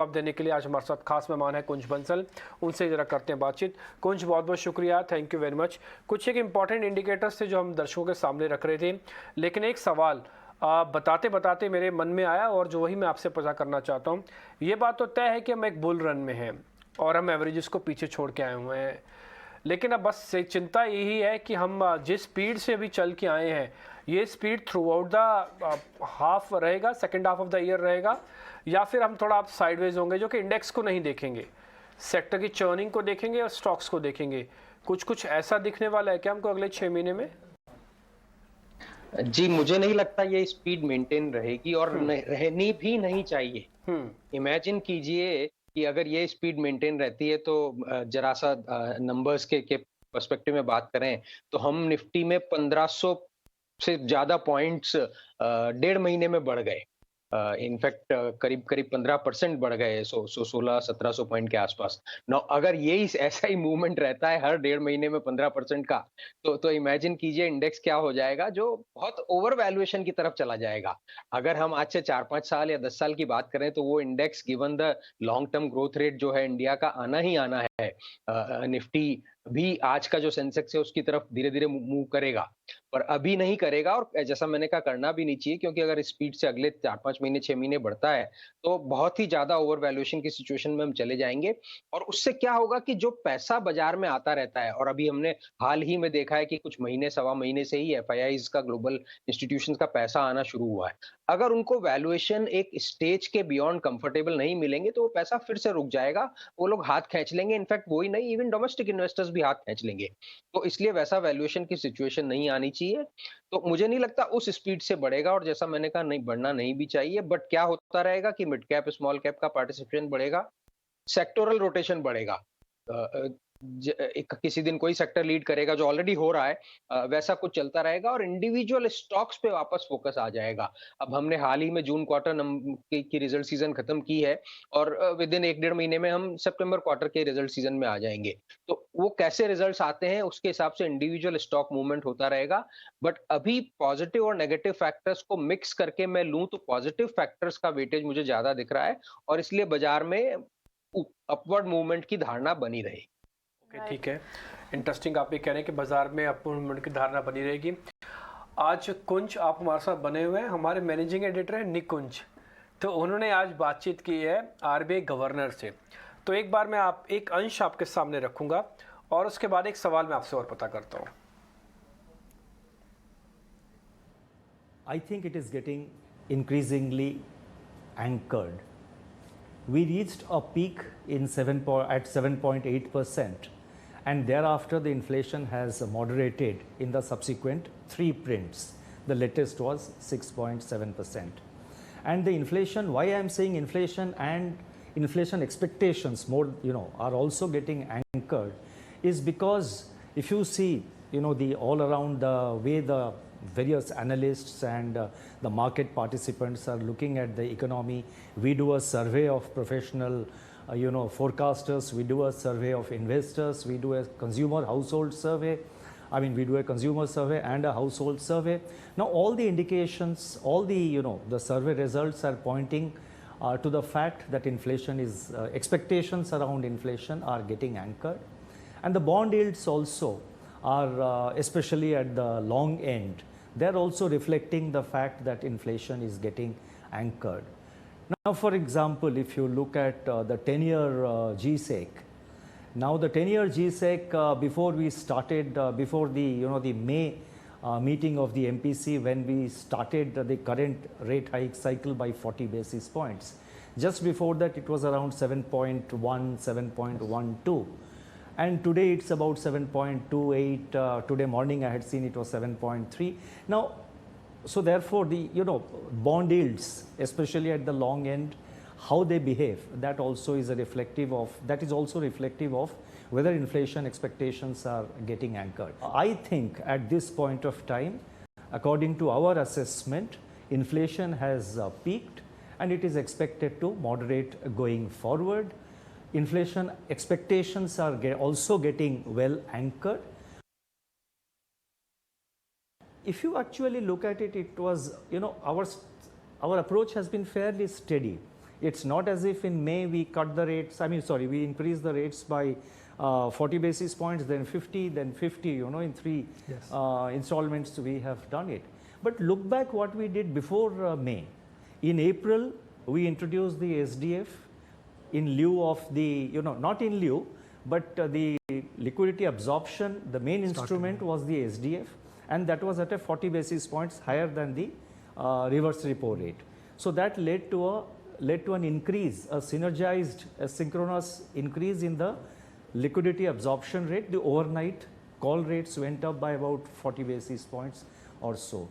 जवाब देने के लिए आज हमारे साथ खास मेहमान है कुंज बंसल। उनसे ज़रा करते हैं बातचीत। कुंज, बहुत बहुत शुक्रिया, थैंक यू वेरी मच। कुछ एक इंपॉर्टेंट इंडिकेटर्स थे जो हम दर्शकों के सामने रख रहे थे, लेकिन एक सवाल बताते बताते मेरे मन में आया और जो वही मैं आपसे पता करना चाहता हूँ। ये बात तो तय है कि हम एक बुल रन में हैं और हम एवरेजेस को पीछे छोड़ के आए हुए हैं, लेकिन अब बस एक चिंता यही है कि हम जिस स्पीड से अभी चल के आए हैं, ये speed throughout the half रहेगा, second half of the year रहेगा, या फिर हम थोड़ा आप साइडवेज होंगे जो कि इंडेक्स को नहीं देखेंगे, सेक्टर की चर्निंग को देखेंगे और स्टॉक्स को देखेंगे। कुछ ऐसा दिखने वाला है क्या हमको अगले 6 महीने में? जी, मुझे नहीं लगता ये स्पीड मेंटेन रहेगी और रहनी भी नहीं चाहिए। इमेजिन कीजिए कि अगर ये स्पीड मेंटेन रहती है तो जरा सा नंबर्स के पर्सपेक्टिव में बात करें तो हम निफ्टी में 1500 से ज्यादा पॉइंट्स 1.5 महीने में बढ़ गए। इनफैक्ट करीब करीब 15% बढ़ गए, 1600-1700 पॉइंट के आसपास। नौ अगर यही ऐसा ही मूवमेंट रहता है हर 1.5 महीने में 15% का, तो इमेजिन कीजिए इंडेक्स क्या हो जाएगा, जो बहुत ओवर वैल्यूएशन की तरफ चला जाएगा। अगर हम आज से 4-5 साल या 10 साल की बात करें तो वो index given the long term growth rate जो है इंडिया का आना ही आना है। निफ्टी भी आज का जो सेंसेक्स है उसकी तरफ धीरे धीरे मूव करेगा, पर अभी नहीं करेगा और जैसा मैंने कहा करना भी नहीं चाहिए, क्योंकि अगर स्पीड से अगले 4-5 महीने 6 महीने बढ़ता है तो बहुत ही ज्यादा ओवर वैल्यूएशन की सिचुएशन में हम चले जाएंगे। और उससे क्या होगा कि जो पैसा बाजार में आता रहता है, और अभी हमने हाल ही में देखा है कि कुछ महीने सवा महीने से ही एफआईआईज का, ग्लोबल इंस्टीट्यूशंस का पैसा आना शुरू हुआ है। अगर उनको वैल्यूएशन एक स्टेज के बियॉन्ड कंफर्टेबल नहीं मिलेंगे तो वो पैसा फिर से रुक जाएगा, वो लोग हाथ खींच लेंगे। इनफैक्ट वही नहीं, इवन डोमेस्टिक इन्वेस्टर्स भी हाथ खींच लेंगे। तो इसलिए वैसा वैल्यूएशन की सिचुएशन नहीं आनी चाहिए। तो मुझे नहीं लगता उस स्पीड से बढ़ेगा, और जैसा मैंने कहा नहीं बढ़ना नहीं भी चाहिए। बट क्या होता रहेगा कि मिड कैप स्मॉल कैप का पार्टिसिपेशन बढ़ेगा, सेक्टोरल रोटेशन बढ़ेगा। अ, अ, एक किसी दिन कोई सेक्टर लीड करेगा जो ऑलरेडी हो रहा है, वैसा कुछ चलता रहेगा और इंडिविजुअल स्टॉक्स पे वापस फोकस आ जाएगा। अब हमने हाल ही में जून क्वार्टर की रिजल्ट सीजन खत्म की है और विद इन 1-1.5 महीने में हम सितंबर क्वार्टर के रिजल्ट सीजन में आ जाएंगे। तो वो कैसे रिजल्ट्स आते हैं उसके हिसाब से इंडिविजुअल स्टॉक मूवमेंट होता रहेगा। बट अभी पॉजिटिव और नेगेटिव फैक्टर्स को मिक्स करके मैं लूं तो पॉजिटिव फैक्टर्स का वेटेज मुझे ज्यादा दिख रहा है, और इसलिए बाजार में अपवर्ड मूवमेंट की धारणा बनी रही। ओके, ठीक है, इंटरेस्टिंग। आप ये कह रहे हैं कि बाजार में अपवर्ड मूवमेंट की धारणा बनी रहेगी। आज कुंज आप हमारे साथ बने हुए हैं, हमारे मैनेजिंग एडिटर हैं निकुंज, तो उन्होंने आज बातचीत की है आरबीआई गवर्नर से। तो एक बार मैं एक अंश आपके सामने रखूंगा और उसके बाद एक सवाल मैं आपसे और पता करता हूँ। I think it is getting increasingly anchored. We reached a peak at 7.8%, and thereafter the inflation has moderated in the subsequent 3 prints. The latest was 6.7%. And the inflation, why I am saying inflation and inflation expectations are also getting anchored, is because if you see, the all around the way the various analysts and the market participants are looking at the economy. We do a survey of professional forecasters, we do a survey of investors, we do a consumer household survey. We do a consumer survey and a household survey. Now all the indications, all the the survey results are pointing to the fact that inflation is expectations around inflation are getting anchored, and the bond yields also are especially at the long end, they're also reflecting the fact that inflation is getting anchored. Now, for example, if you look at the 10-year GSEC, now the 10-year GSEC, before we started, before the the May meeting of the MPC, when we started the current rate hike cycle by 40 basis points, just before that it was around 7.1, 7.12. And today it's about 7.28. Today morning I had seen it was 7.3. Now, so therefore the bond yields, especially at the long end, how they behave, that is also reflective of whether inflation expectations are getting anchored. I think at this point of time, according to our assessment, inflation has peaked and it is expected to moderate going forward. Inflation expectations are also getting well anchored. If you actually look at it, it was, our approach has been fairly steady. It's not as if in May we cut the rates, we increased the rates by 40 basis points, then 50, then 50, in three installments we have done it. But look back what we did before May. In April, we introduced the SDF in lieu of the, not in lieu, but the liquidity absorption, the main instrument was the SDF, and that was at a 40 basis points higher than the reverse repo rate. So that led to an increase, a synergized, a synchronous increase in the liquidity absorption rate. The overnight call rates went up by about 40 basis points or so.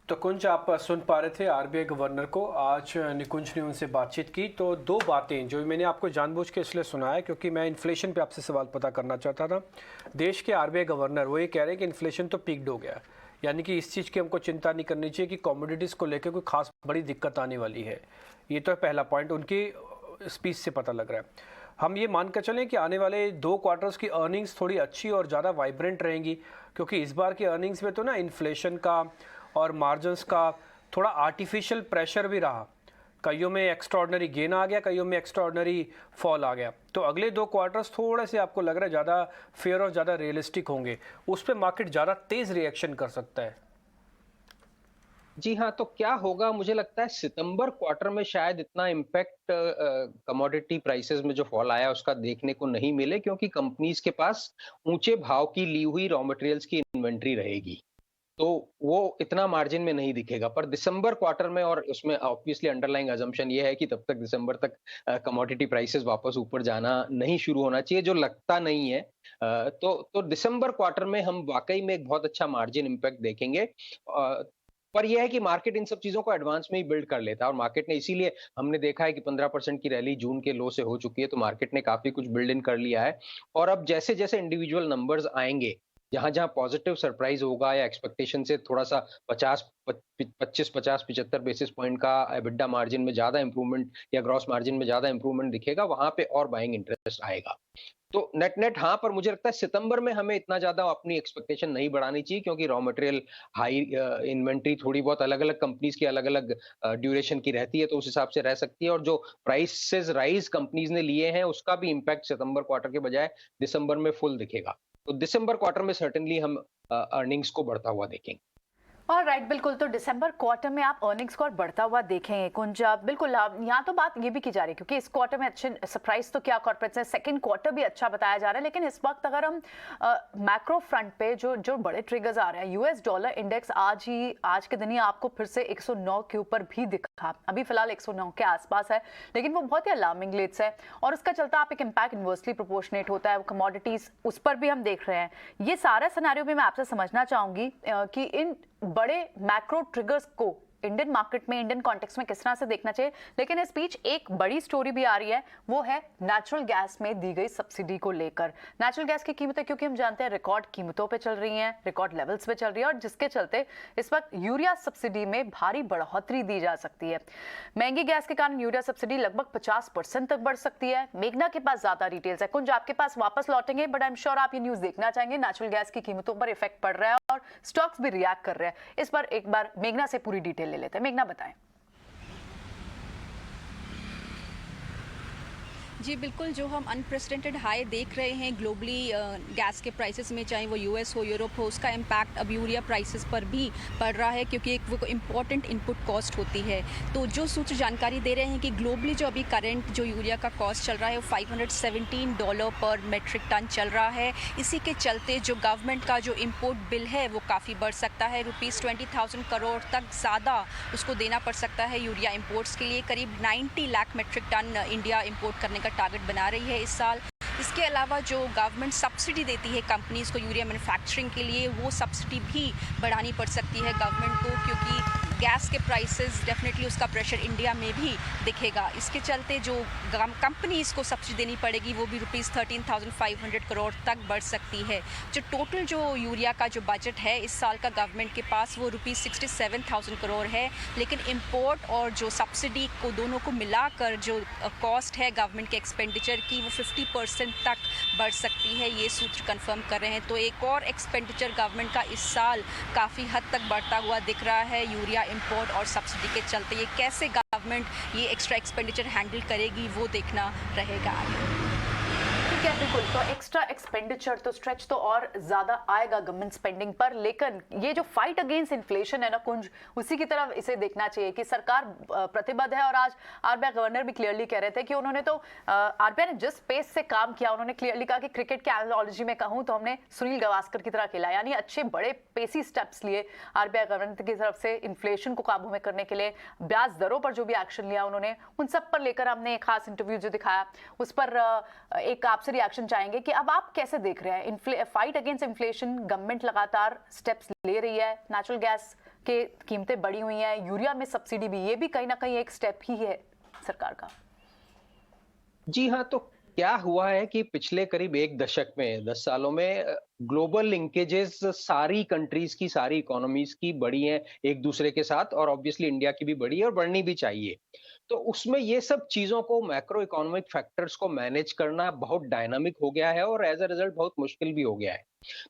तो कुंज, आप सुन पा रहे थे RBI governor को। आज निकुंज ने उनसे बातचीत की तो दो बातें जो मैंने आपको जानबूझ के इसलिए सुनाया क्योंकि मैं इन्फ्लेशन पे आपसे सवाल पता करना चाहता था। देश के आरबीआई गवर्नर वो ये कह रहे हैं कि इन्फ्लेशन तो पीक्ड हो गया, यानी कि इस चीज़ की हमको चिंता नहीं करनी चाहिए कि कमोडिटीज़ को लेकर कोई खास बड़ी दिक्कत आने वाली है। ये तो पहला पॉइंट उनकी स्पीच से पता लग रहा है। हम ये मान कर चलें कि आने वाले 2 क्वार्टर्स की अर्निंग्स थोड़ी अच्छी और ज़्यादा वाइब्रेंट रहेंगी, क्योंकि इस बार की अर्निंग्स में तो ना इन्फ्लेशन का और मार्जिन्स का थोड़ा आर्टिफिशियल प्रेशर भी रहा। कईयों में एक्स्ट्राऑर्डिनरी गेन आ गया, कईयों में एक्स्ट्राऑर्डिनरी फॉल आ गया। तो अगले 2 क्वार्टर्स थोड़े से आपको लग रहा है ज़्यादा फेयर और ज़्यादा रियलिस्टिक होंगे, उस पर मार्केट ज़्यादा तेज़ रिएक्शन कर सकता है। जी हाँ, तो क्या होगा, मुझे लगता है सितंबर क्वार्टर में शायद इतना इम्पैक्ट कमोडिटी प्राइसेस में जो फॉल आया उसका देखने को नहीं मिले, क्योंकि कंपनीज के पास ऊंचे भाव की ली हुई रॉ मटेरियल्स की इन्वेंट्री रहेगी, तो वो इतना मार्जिन में नहीं दिखेगा। पर दिसंबर क्वार्टर में, और उसमें ऑब्वियसली अंडरलाइंग अजम्पशन ये है कि तब तक दिसंबर तक कमोडिटी प्राइसेस वापस ऊपर जाना नहीं शुरू होना चाहिए, जो लगता नहीं है। तो दिसंबर क्वार्टर में हम वाकई में एक बहुत अच्छा मार्जिन इम्पैक्ट देखेंगे। पर यह है कि मार्केट इन सब चीजों को एडवांस में ही बिल्ड कर लेता है, और मार्केट ने इसीलिए हमने देखा है कि 15% की रैली जून के लो से हो चुकी है, तो मार्केट ने काफी कुछ बिल्ड इन कर लिया है। और अब जैसे जैसे इंडिविजुअल नंबर्स आएंगे, जहां जहां पॉजिटिव सरप्राइज होगा या एक्सपेक्टेशन से थोड़ा सा 25-75 बेसिस पॉइंट का एबिडा मार्जिन में ज्यादा इंप्रूवमेंट या ग्रॉस मार्जिन में ज्यादा इंप्रूवमेंट दिखेगा, वहां पे और बाइंग इंटरेस्ट आएगा। तो नेट हाँ, पर मुझे लगता है सितंबर में हमें इतना ज्यादा अपनी एक्सपेक्टेशन नहीं बढ़ानी चाहिए, क्योंकि रॉ मटेरियल हाई इन्वेंट्री थोड़ी बहुत अलग अलग कंपनीज की अलग अलग ड्यूरेशन की रहती है, तो उस हिसाब से रह सकती है। और जो प्राइसेस राइज कंपनीज ने लिए हैं उसका भी इम्पैक्ट सितंबर क्वार्टर के बजाय दिसंबर में फुल दिखेगा। तो दिसंबर क्वार्टर में सर्टेनली हम अर्निंग्स को बढ़ता हुआ देखेंगे। और राइट, बिल्कुल। तो दिसंबर क्वार्टर में आप अर्निंग्स को और बढ़ता हुआ देखेंगे कुंज, बिल्कुल। यहाँ तो बात ये भी की जा रही है क्योंकि इस क्वार्टर में अच्छे सरप्राइज तो क्या कॉर्पोरेट्स है, सेकंड क्वार्टर भी अच्छा बताया जा रहा है। लेकिन इस वक्त अगर हम मैक्रो फ्रंट पे जो बड़े ट्रिगर्स आ रहे हैं, यूएस डॉलर इंडेक्स आज के दिन ही आपको फिर से 109 के ऊपर भी दिखा। अभी फिलहाल 109 के आसपास है, लेकिन वो बहुत ही अलार्मिंग रेट्स है, और उसका चलता आप एक इम्पैक्ट इन्वर्सली प्रोपोर्शनेट होता है। कमोडिटीज उस पर भी हम देख रहे हैं। ये सारा सिनेरियो भी मैं आपसे समझना चाहूंगी कि इन बड़े मैक्रो ट्रिगर्स को इंडियन मार्केट में, इंडियन कॉन्टेक्स्ट में किस तरह से देखना चाहिए। लेकिन इस बीच एक बड़ी स्टोरी भी आ रही है, वो है नेचुरल गैस में दी गई सब्सिडी को लेकर। नेचुरल गैस की कीमतें, क्योंकि हम जानते हैं रिकॉर्ड कीमतों पे चल रही हैं, रिकॉर्ड लेवल्स पे चल रही है, और जिसके चलते इस वक्त यूरिया सब्सिडी में भारी बढ़ोतरी दी जा सकती है। महंगी गैस के कारण यूरिया सब्सिडी लगभग 50% तक बढ़ सकती है। मेघना के पास ज्यादा डिटेल्स है। कुंज, आपके पास वापस लौटेंगे, बट आई एम श्योर आप ये न्यूज देखना चाहेंगे। नेचुरल गैस की कीमतों पर इफेक्ट पड़ रहा है और स्टॉक्स भी रिएक्ट कर रहे हैं। इस पर एक बार मेघना से पूरी डिटेल ले लेते हैं। मेघना, बताएं। जी बिल्कुल, जो हम अनप्रेसिडेंटेड हाई देख रहे हैं ग्लोबली गैस के प्राइसेस में, चाहे वो यूएस हो, यूरोप हो, उसका इम्पैक्ट अब यूरिया प्राइसेस पर भी पड़ रहा है, क्योंकि एक वो इम्पॉर्टेंट इनपुट कॉस्ट होती है। तो जो सूत्र जानकारी दे रहे हैं कि ग्लोबली जो अभी करंट जो यूरिया का कॉस्ट चल रहा है वो $517 पर मेट्रिक टन चल रहा है। इसी के चलते जो गवर्नमेंट का जो इम्पोर्ट बिल है वो काफ़ी बढ़ सकता है। ₹20,000 करोड़ तक ज़्यादा उसको देना पड़ सकता है यूरिया इम्पोर्ट्स के लिए। करीब 90 lakh metric ton India import करने का टारगेट बना रही है इस साल। इसके अलावा जो गवर्नमेंट सब्सिडी देती है कंपनीज़ को यूरिया मैन्युफैक्चरिंग के लिए, वो सब्सिडी भी बढ़ानी पड़ सकती है गवर्नमेंट को, क्योंकि गैस के प्राइसेस डेफिनेटली उसका प्रेशर इंडिया में भी दिखेगा। इसके चलते जो कंपनीज़ को सब्सिडी देनी पड़ेगी वो भी ₹13,500 करोड़ तक बढ़ सकती है। जो टोटल जो यूरिया का जो बजट है इस साल का गवर्नमेंट के पास वो ₹67,000 करोड़ है, लेकिन इम्पोर्ट और जो सब्सिडी को दोनों को मिलाकर जो कॉस्ट है गवर्नमेंट के एक्सपेंडिचर की वो 50% तक बढ़ सकती है, ये सूत्र कंफर्म कर रहे हैं। तो एक और एक्सपेंडिचर गवर्नमेंट का इस साल काफ़ी हद तक बढ़ता हुआ दिख रहा है यूरिया इंपोर्ट और सब्सिडी के चलते ये कैसे गवर्नमेंट ये एक्स्ट्रा एक्सपेंडिचर हैंडल करेगी वो देखना रहेगा। ठीक है, बिल्कुल। तो एक्स्ट्रा एक्सपेंडिचर तो स्ट्रेच तो और ज्यादा आएगा गवर्नमेंट स्पेंडिंग पर, लेकिन ये जो फाइट अगेंस्ट इन्फ्लेशन है ना कुंज, उसी की तरफ इसे देखना चाहिए कि सरकार प्रतिबद्ध है। और आज आरबीआई गवर्नर भी क्लियरली कह रहे थे कि उन्होंने तो आरबीआई ने जिस पेस से काम किया, उन्होंने क्लियरली कहा कि क्रिकेट के एनालॉजी में कहूं तो हमने सुनील गावस्कर की तरह खेला, यानी अच्छे बड़े पेसी स्टेप्स लिए आरबीआई गवर्नर की तरफ से इन्फ्लेशन को काबू में करने के लिए। ब्याज दरों पर जो भी एक्शन लिया उन्होंने, उन सब पर लेकर हमने एक खास इंटरव्यू जो दिखाया उस पर एक आपसे रिएक्शन चाहेंगे कि अब आप कैसे देख रहे हैं फाइट अगेंस्ट इन्फ्लेशन। गवर्नमेंट लगातार स्टेप्स ले रही है, नेचुरल गैस के कीमतें बढ़ी हुई हैं, यूरिया में सब्सिडी भी, ये भी कहीं ना कहीं एक स्टेप ही है सरकार का। जी हाँ, तो क्या हुआ है कि पिछले करीब एक दशक में, 10 सालों में ग्लोबल लिंकेजेस सारी कंट्रीज की, सारी इकोनॉमीज की बढ़ी हैं एक दूसरे के साथ, और ऑब्वियसली इंडिया की भी बढ़ी है और बढ़नी भी चाहिए। तो उसमें ये सब चीजों को, मैक्रो इकोनॉमिक फैक्टर्स को मैनेज करना बहुत डायनामिक हो गया है और एज अ रिजल्ट बहुत मुश्किल भी हो गया है।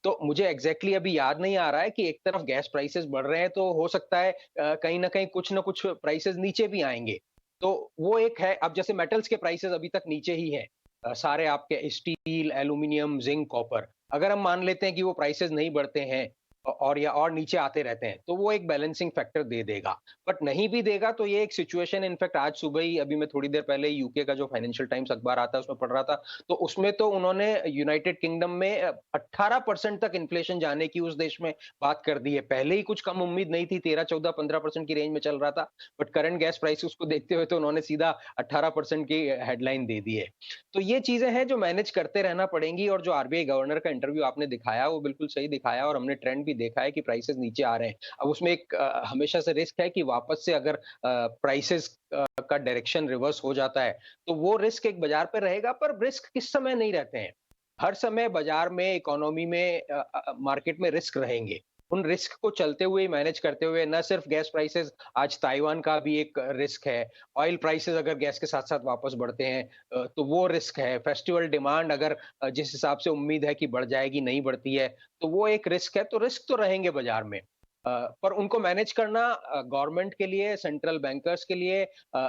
तो मुझे एग्जैक्टली अभी याद नहीं आ रहा है कि एक तरफ गैस प्राइसेस बढ़ रहे हैं तो हो सकता है कहीं ना कहीं कुछ ना कुछ प्राइसेस नीचे भी आएंगे। तो वो एक है। अब जैसे मेटल्स के प्राइसेस अभी तक नीचे ही है, सारे आपके स्टील, एल्यूमिनियम, जिंक, कॉपर। अगर हम मान लेते हैं कि वो प्राइसेस नहीं बढ़ते हैं और नीचे आते रहते हैं, तो वो एक बैलेंसिंग फैक्टर दे देगा। बट नहीं भी देगा तो ये एक सिचुएशन, इनफैक्ट आज सुबह ही, अभी मैं थोड़ी देर पहले यूके का जो फाइनेंशियल टाइम्स अखबार आता है उसमें पढ़ रहा था, तो उसमें तो उन्होंने यूनाइटेड किंगडम में 18% तक इन्फ्लेशन जाने की उस देश में बात कर दी है। पहले ही कुछ कम उम्मीद नहीं थी, 13, 14, 15% की रेंज में चल रहा था, बट करंट गैस प्राइसेस को देखते हुए तो उन्होंने सीधा 18% की हेडलाइन दे दी है। तो ये चीजें हैं जो मैनेज करते रहना पड़ेंगी। और जो आरबीआई गवर्नर का इंटरव्यू आपने दिखाया वो बिल्कुल सही दिखाया, और हमने ट्रेंड भी देखा है कि प्राइसेस नीचे आ रहे हैं। अब उसमें एक हमेशा से रिस्क है कि वापस से अगर प्राइसेस का डायरेक्शन रिवर्स हो जाता है तो वो रिस्क एक बाजार पे रहेगा। पर रिस्क किस समय नहीं रहते हैं, हर समय बाजार में, इकोनॉमी में, मार्केट में रिस्क रहेंगे। उन रिस्क को चलते हुए, मैनेज करते हुए, न सिर्फ गैस प्राइसेस, आज ताइवान का भी एक रिस्क है। ऑयल प्राइसेस अगर गैस के साथ साथ वापस बढ़ते हैं तो वो रिस्क है। फेस्टिवल डिमांड अगर जिस हिसाब से उम्मीद है कि बढ़ जाएगी, नहीं बढ़ती है, तो वो एक रिस्क है। तो रिस्क तो रहेंगे बाजार में, पर उनको मैनेज करना गवर्नमेंट के लिए, सेंट्रल बैंकर्स के लिए,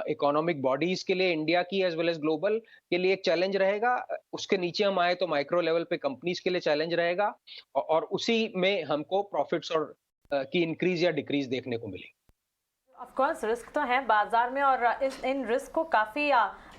इकोनॉमिक बॉडीज के लिए, इंडिया की एज वेल एज ग्लोबल के लिए एक चैलेंज रहेगा। उसके नीचे हम आए तो माइक्रो लेवल पे कंपनीज के लिए चैलेंज रहेगा, और उसी में हमको प्रॉफिट्स और की इंक्रीज या डिक्रीज देखने को मिलेगी। ऑफ कोर्स रिस्क तो है बाजार में, और इन रिस्क को काफ़ी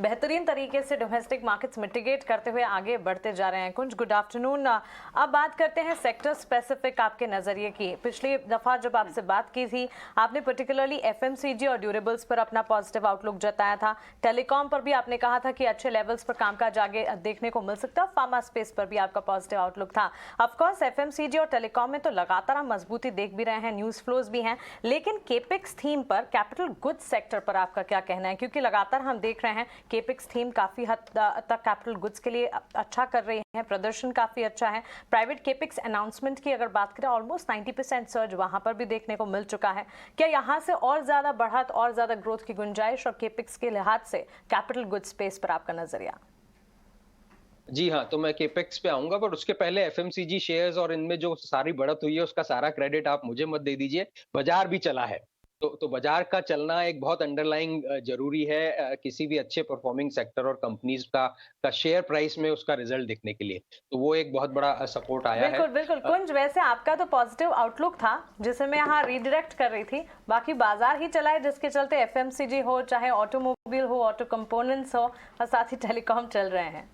बेहतरीन तरीके से डोमेस्टिक मार्केट्स मिटिगेट करते हुए आगे बढ़ते जा रहे हैं। कुंज, गुड आफ्टरनून। अब बात करते हैं सेक्टर स्पेसिफिक आपके नज़रिए की। पिछली दफ़ा जब आपसे बात की थी आपने पर्टिकुलरली एफएमसीजी और ड्यूरेबल्स पर अपना पॉजिटिव आउटलुक जताया था। टेलीकॉम पर भी आपने कहा था कि अच्छे लेवल्स पर कामकाज आगे देखने को मिल सकता है। फार्मा स्पेस पर भी आपका पॉजिटिव आउटलुक था। ऑफकोर्स एफएमसीजी और टेलीकॉम में तो लगातार हम मजबूती देख भी रहे हैं, न्यूज़ फ्लोज भी हैं, लेकिन केपेक्स थीम पर, कैपिटल गुड्स सेक्टर पर आपका क्या कहना है? क्योंकि लगातार हम देख रहे हैं केपेक्स थीम काफी हद तक कैपिटल गुड्स के लिए अच्छा कर रही है, प्रदर्शन काफी अच्छा है। प्राइवेट केपेक्स अनाउंसमेंट की अगर बात करें, ऑलमोस्ट 90% सर्ज वहां पर भी देखने को मिल चुका है। क्या यहां से और ज्यादा बढ़त, और ज्यादा ग्रोथ की गुंजाइश, और केपेक्स के लिहाज से कैपिटल गुड्स स्पेस पर आपका नजरिया? जी हाँ, तो मैं केपेक्स पे आऊंगा, पर उसके पहले एफएमसीजी शेयर्स और इनमें जो सारी बढ़त हुई है उसका सारा क्रेडिट आप मुझे मत दे दीजिए। बाजार भी चला है, तो बाजार का चलना एक बहुत अंडरलाइंग जरूरी है किसी भी अच्छे परफॉर्मिंग सेक्टर और कंपनीज का शेयर प्राइस में उसका रिजल्ट दिखने के लिए। तो वो एक बहुत बड़ा सपोर्ट आया बिल्कुल, है। बिल्कुल। कुंज, वैसे आपका तो पॉजिटिव आउटलुक था जिसे मैं यहाँ रीडायरेक्ट कर रही थी। बाकी बाजार ही चला है, जिसके चलते एफएमसीजी हो, चाहे ऑटोमोबाइल हो, ऑटो कंपोनेंट्स हो, और साथ ही टेलीकॉम चल रहे हैं।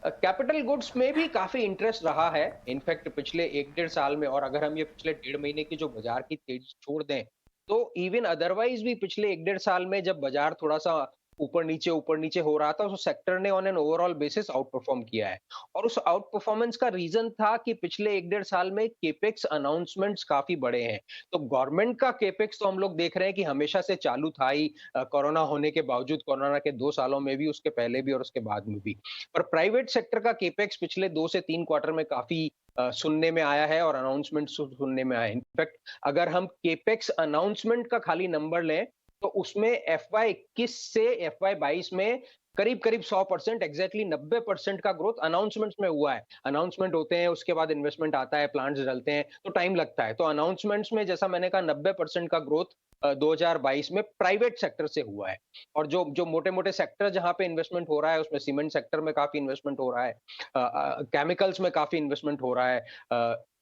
कैपिटल गुड्स में भी काफी इंटरेस्ट रहा है। इनफैक्ट पिछले 1-1.5 साल में, और अगर हम ये पिछले 1.5 महीने की जो बाजार की तेजी छोड़ दें, तो इवन अदरवाइज भी पिछले 1-1.5 साल में जब बाजार थोड़ा सा ऊपर नीचे हो रहा था, उस सेक्टर ने on an overall basis out perform किया है। और उस आउट परफॉर्मेंस का रीजन था कि पिछले 1-1.5 साल में केपेक्स अनाउंसमेंट्स काफी बड़े हैं। तो गवर्नमेंट का केपेक्स तो हम लोग देख रहे हैं कि हमेशा से चालू था ही, कोरोना होने के बावजूद, कोरोना के 2 सालों में भी, उसके पहले भी और उसके बाद में भी। पर प्राइवेट सेक्टर का केपेक्स पिछले 2 से 3 क्वार्टर में काफी सुनने में आया है, और अनाउंसमेंट सुनने में आया है। इनफैक्ट अगर हम केपेक्स अनाउंसमेंट का खाली नंबर लें तो उसमें FY21 से FY22 में करीब करीब 100%, एग्जैक्टली 90% का ग्रोथ अनाउंसमेंट्स में हुआ है। अनाउंसमेंट होते हैं, उसके बाद इन्वेस्टमेंट आता है, प्लांट्स डलते हैं, तो टाइम लगता है। तो अनाउंसमेंट्स में जैसा मैंने कहा 90% का ग्रोथ 2022 में प्राइवेट सेक्टर से हुआ है। और जो जो मोटे मोटे सेक्टर जहां पे इन्वेस्टमेंट हो रहा है, उसमें सीमेंट सेक्टर में काफी इन्वेस्टमेंट हो रहा है, केमिकल्स में काफी इन्वेस्टमेंट हो रहा है,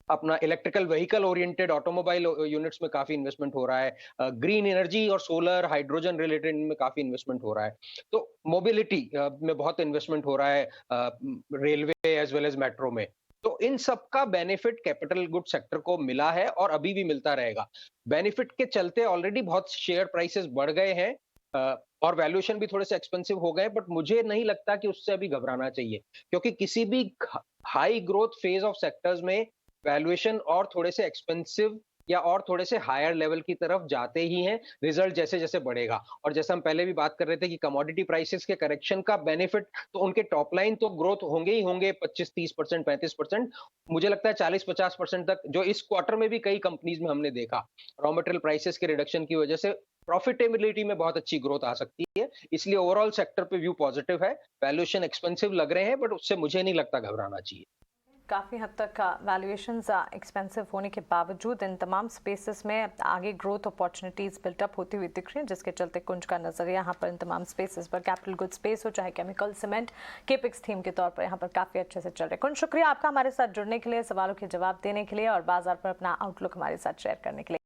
अपना electrical vehicle oriented automobile units में काफी इन्वेस्टमेंट हो रहा है, ग्रीन एनर्जी और सोलर हाइड्रोजन रिलेटेड में काफी इन्वेस्टमेंट हो रहा है। तो मोबिलिटी में बहुत इन्वेस्टमेंट हो रहा है, railway as well as metro में। तो इन सब का बेनिफिट कैपिटल गुड सेक्टर को मिला है और अभी भी मिलता रहेगा। बेनिफिट के चलते ऑलरेडी बहुत शेयर प्राइसेस बढ़ गए हैं और वैल्यूएशन भी थोड़े से एक्सपेंसिव हो गए, बट मुझे नहीं लगता कि उससे अभी घबराना चाहिए, क्योंकि किसी भी high growth phase of sectors में वैल्यूएशन और थोड़े से एक्सपेंसिव या और थोड़े से हायर लेवल की तरफ जाते ही हैं, रिजल्ट जैसे जैसे बढ़ेगा। और जैसे हम पहले भी बात कर रहे थे कि कमोडिटी प्राइसेस के करेक्शन का बेनिफिट, तो उनके टॉप लाइन तो ग्रोथ होंगे ही होंगे 25-30%, 35%, मुझे लगता है 40-50% तक, जो इस क्वार्टर में भी कई कंपनीज में हमने देखा। रॉ मटेरियल प्राइसेस के रिडक्शन की वजह से प्रॉफिटेबिलिटी में बहुत अच्छी ग्रोथ आ सकती है, इसलिए ओवरऑल सेक्टर पे व्यू पॉजिटिव है। वैल्यूएशन एक्सपेंसिव लग रहे हैं, बट उससे मुझे नहीं लगता घबराना चाहिए। काफ़ी हद तक वैल्यूएशंस एक्सपेंसिव होने के बावजूद इन तमाम स्पेसेस में आगे ग्रोथ अपॉर्चुनिटीज़ बिल्टअप होती हुई दिख रही हैं, जिसके चलते कुंज का नजरिया यहाँ पर इन तमाम स्पेसेस पर, कैपिटल गुड स्पेस हो चाहे केमिकल, सीमेंट, केपिक्स थीम के तौर पर यहाँ पर काफ़ी अच्छे से चल रहे हैं। कुंज, शुक्रिया आपका हमारे साथ जुड़ने के लिए, सवालों के जवाब देने के लिए और बाजार पर अपना आउटलुक हमारे साथ शेयर करने के लिए।